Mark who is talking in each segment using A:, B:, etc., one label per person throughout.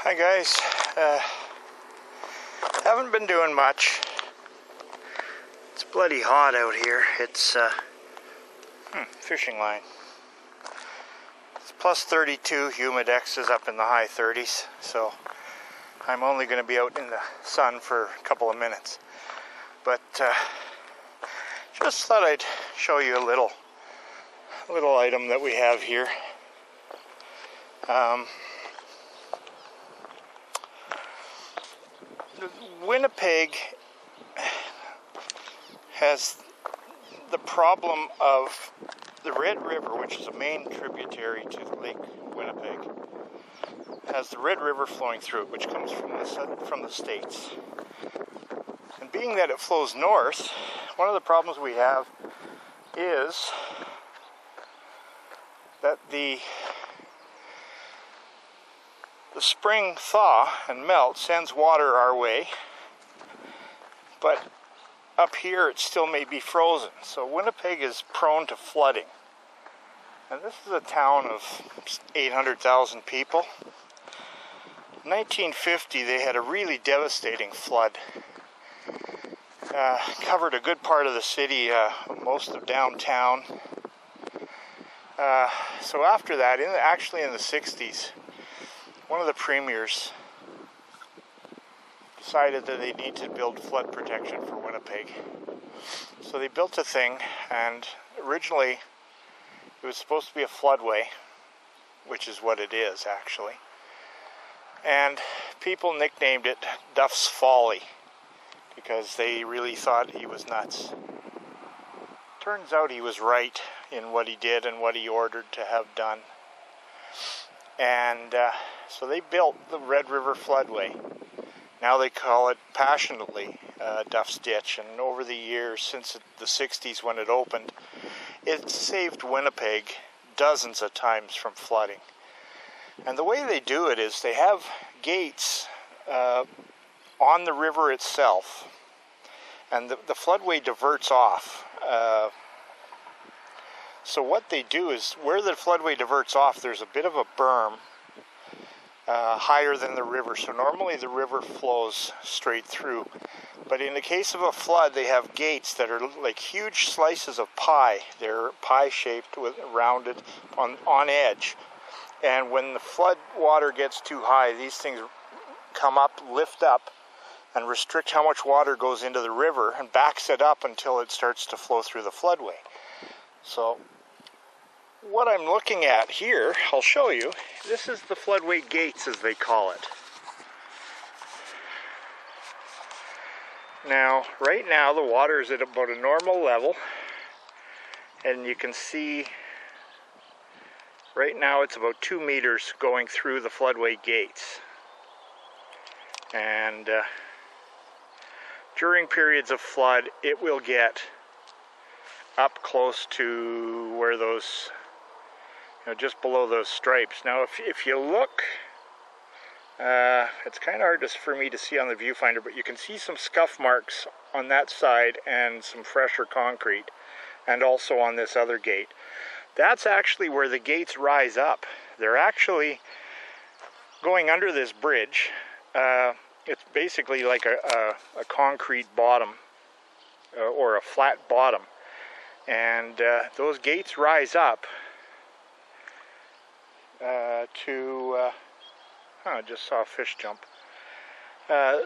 A: Hi guys, haven't been doing much. It's bloody hot out here. It's fishing line. It's plus 32, humidex is up in the high 30s, so I'm only going to be out in the sun for a couple of minutes. But just thought I'd show you a little item that we have here. Winnipeg has the problem of the Red River, which is a main tributary to Lake Winnipeg, has the Red River flowing through it, which comes from the States. And being that it flows north, one of the problems we have is that the spring thaw and melt sends water our way, but up here it still may be frozen. So Winnipeg is prone to flooding. And this is a town of 800,000 people. In 1950 they had a really devastating flood. Covered a good part of the city, most of downtown. So after that, actually in the 60s, one of the premiers decided that they need to build flood protection for Winnipeg. So they built a thing, and originally it was supposed to be a floodway, which is what it is actually. And people nicknamed it Duff's Folly because they really thought he was nuts. Turns out he was right in what he did and what he ordered to have done. And so they built the Red River Floodway. Now they call it passionately Duff's Ditch. And over the years, since the 60s when it opened, it saved Winnipeg dozens of times from flooding. And the way they do it is they have gates on the river itself. And the floodway diverts off. So what they do is, where the floodway diverts off, there's a bit of a berm higher than the river. So normally the river flows straight through. But in the case of a flood, they have gates that are like huge slices of pie. They're pie-shaped, rounded on edge. And when the flood water gets too high, these things come up, lift up, and restrict how much water goes into the river and backs it up until it starts to flow through the floodway. So what I'm looking at here, I'll show you. This is the floodway gates, as they call it. Now, right now, the water is at about a normal level. And you can see, right now, it's about 2 meters going through the floodway gates. And during periods of flood, it will get up close to where those, just below those stripes. Now, if you look, it's kind of hard for me to see on the viewfinder, but you can see some scuff marks on that side and some fresher concrete, and also on this other gate. That's actually where the gates rise up. They're actually going under this bridge. It's basically like a concrete bottom, or a flat bottom. And those gates rise up I just saw a fish jump.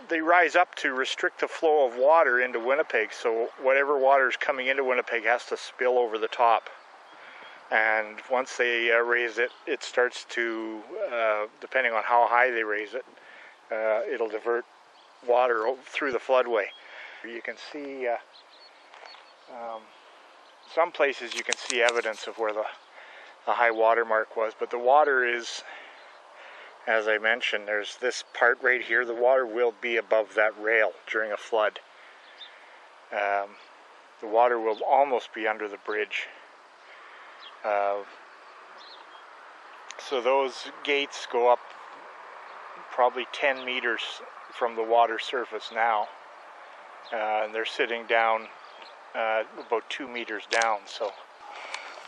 A: They rise up to restrict the flow of water into Winnipeg, so whatever water is coming into Winnipeg has to spill over the top. And once they raise it, it starts to, depending on how high they raise it, it'll divert water through the floodway. You can see some places you can see evidence of where the high water mark was, but the water is, as I mentioned, there's this part right here. The water will be above that rail during a flood. The water will almost be under the bridge. So those gates go up probably 10 meters from the water surface now. And they're sitting down about 2 meters down. So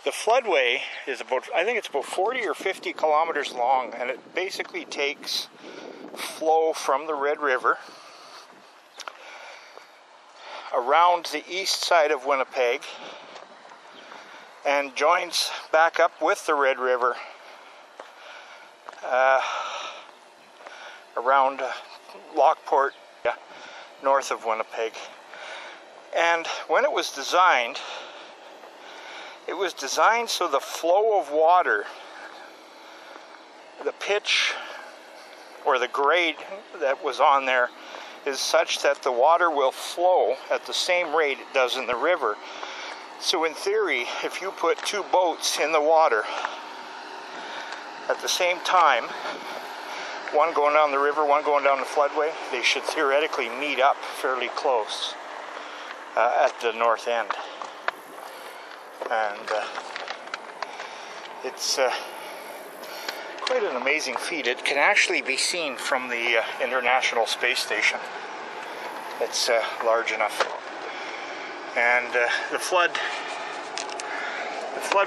A: the floodway is about, I think it's about 40 or 50 kilometers long, and it basically takes flow from the Red River around the east side of Winnipeg and joins back up with the Red River around Lockport, north of Winnipeg. And when it was designed so the flow of water, the pitch or the grade that was on there is such that the water will flow at the same rate it does in the river. So in theory, if you put two boats in the water at the same time, one going down the river, one going down the floodway, they should theoretically meet up fairly close at the north end. And it's quite an amazing feat. It can actually be seen from the International Space Station. It's large enough. And the flood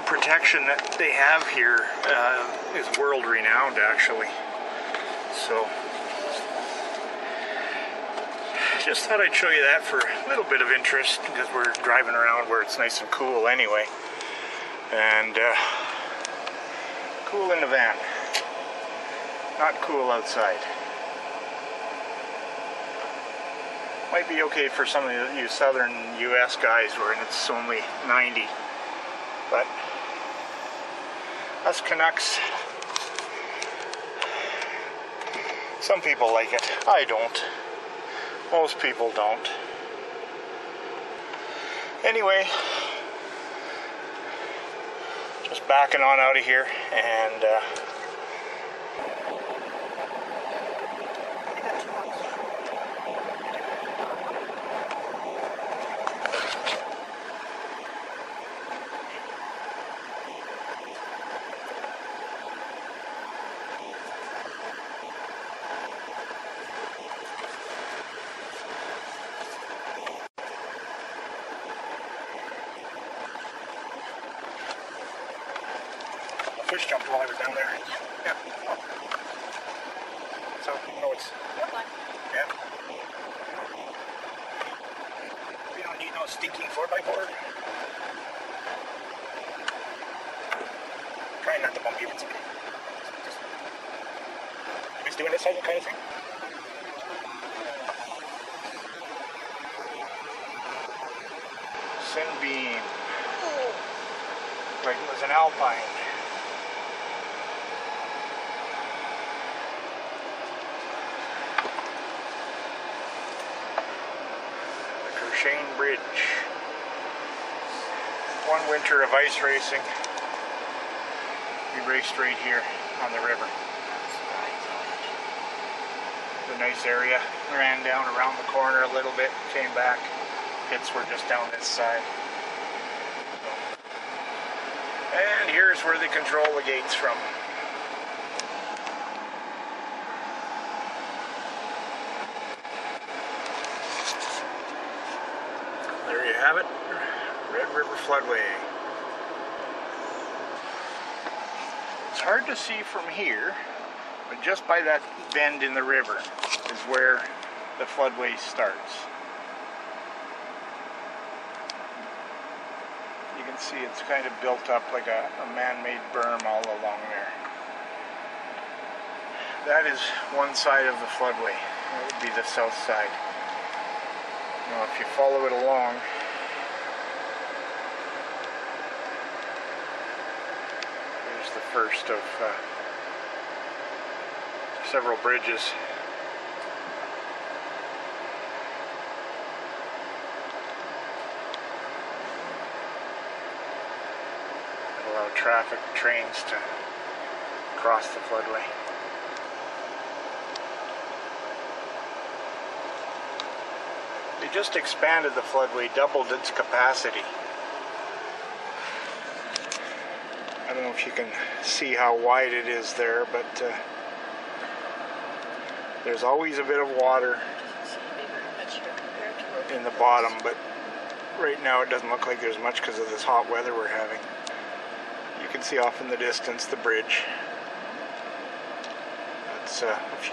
A: protection that they have here is world renowned, actually. So just thought I'd show you that for a little bit of interest, because we're driving around where it's nice and cool anyway. And cool in the van, not cool outside. Might be okay for some of you southern US guys where it's only 90, but us Canucks, some people like it. I don't. Most people don't. Anyway, just backing on out of here, and fish jumped while I was down there. Yeah. So, no, it's... Yeah. We don't need no stinking 4x4. Trying not to bump you with somebody. Just doing this kind of thing. Sunbeam. Like it was an Alpine. Shane Bridge. One winter of ice racing. We raced right here on the river. It's a nice area. Ran down around the corner a little bit, came back. Pits were just down this side. And here's where they control the gates from. There you have it, Red River Floodway. It's hard to see from here, but just by that bend in the river is where the floodway starts. You can see it's kind of built up like a man-made berm all along there. That is one side of the floodway. That would be the south side. Now, if you follow it along, there's the first of several bridges. That allow traffic, trains to cross the floodway. They just expanded the floodway, doubled its capacity. I don't know if you can see how wide it is there, but there's always a bit of water in the bottom, but right now it doesn't look like there's much because of this hot weather we're having. You can see off in the distance the bridge. That's it's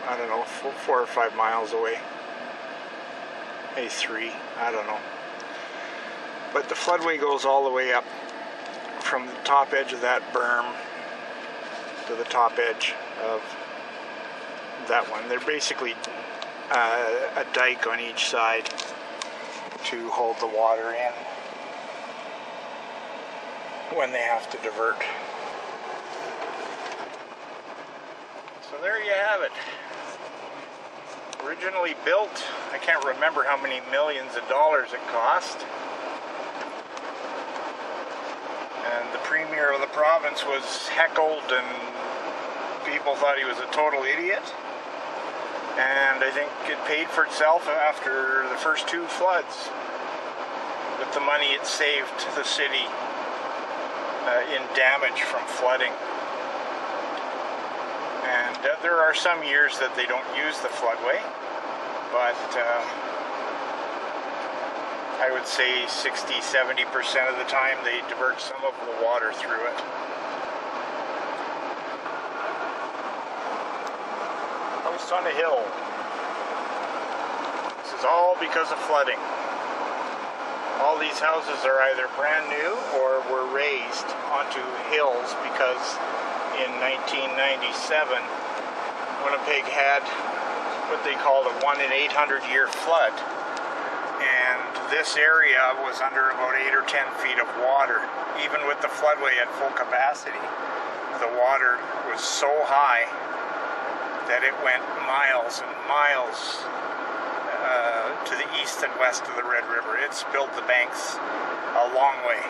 A: I don't know, 4 or 5 miles away. Maybe 3, I don't know. But the floodway goes all the way up from the top edge of that berm to the top edge of that one. They're basically a dike on each side to hold the water in when they have to divert. So there you have it. Originally built, I can't remember how many millions of dollars it cost. And the premier of the province was heckled and people thought he was a total idiot. And I think it paid for itself after the first 2 floods with the money it saved the city in damage from flooding. And there are some years that they don't use the floodway, but I would say 60-70% of the time they divert some of the water through it. House on a hill. This is all because of flooding. All these houses are either brand new or were raised onto hills because in 1997, Winnipeg had what they called a 1 in 800 year flood. And this area was under about 8 or 10 feet of water. Even with the floodway at full capacity, the water was so high that it went miles and miles to the east and west of the Red River. It spilled the banks a long way.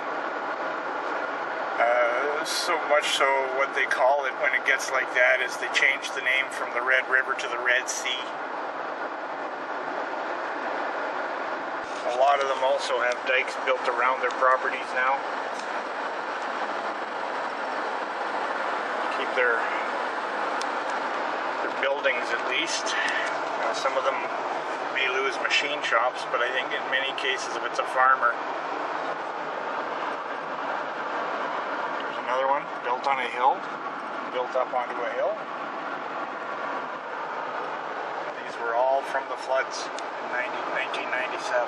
A: So much so what they call it when it gets like that is they change the name from the Red River to the Red Sea. A lot of them also have dikes built around their properties now. Keep their buildings at least. Some of them may lose machine shops, but I think in many cases if it's a farmer. Another one built on a hill, built up onto a hill. These were all from the floods in 1997.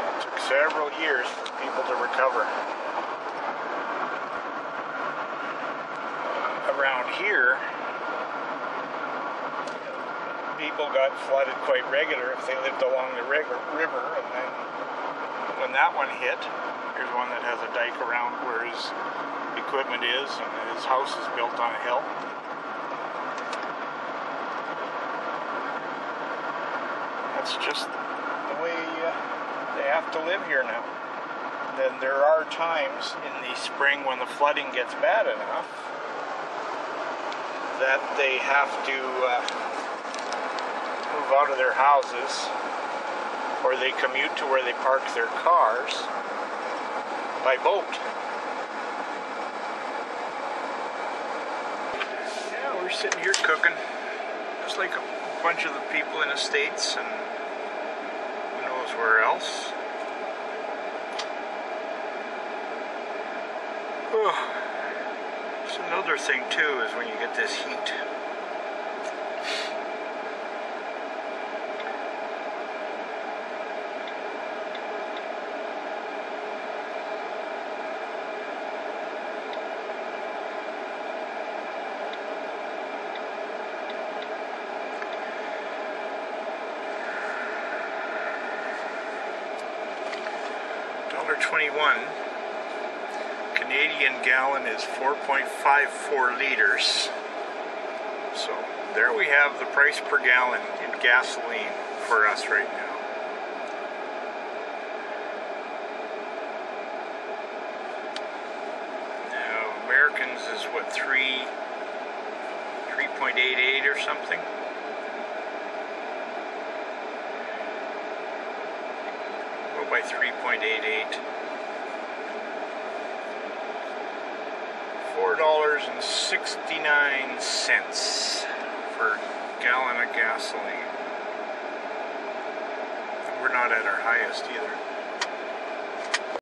A: It took several years for people to recover. Around here, people got flooded quite regular if they lived along the river, and then when that one hit, here's one that has a dike around where his equipment is, and his house is built on a hill. That's just the way they have to live here now. Then there are times in the spring when the flooding gets bad enough that they have to move out of their houses, or they commute to where they park their cars by boat. Yeah, we're sitting here cooking, just like a bunch of the people in the States and who knows where else. Oh. So another thing too is when you get this heat. $1.21. Canadian gallon is 4.54 liters. So there we have the price per gallon in gasoline for us right now. Now Americans is what, 3.88 or something? Go by 3.88. $4.69 for a gallon of gasoline. We're not at our highest either.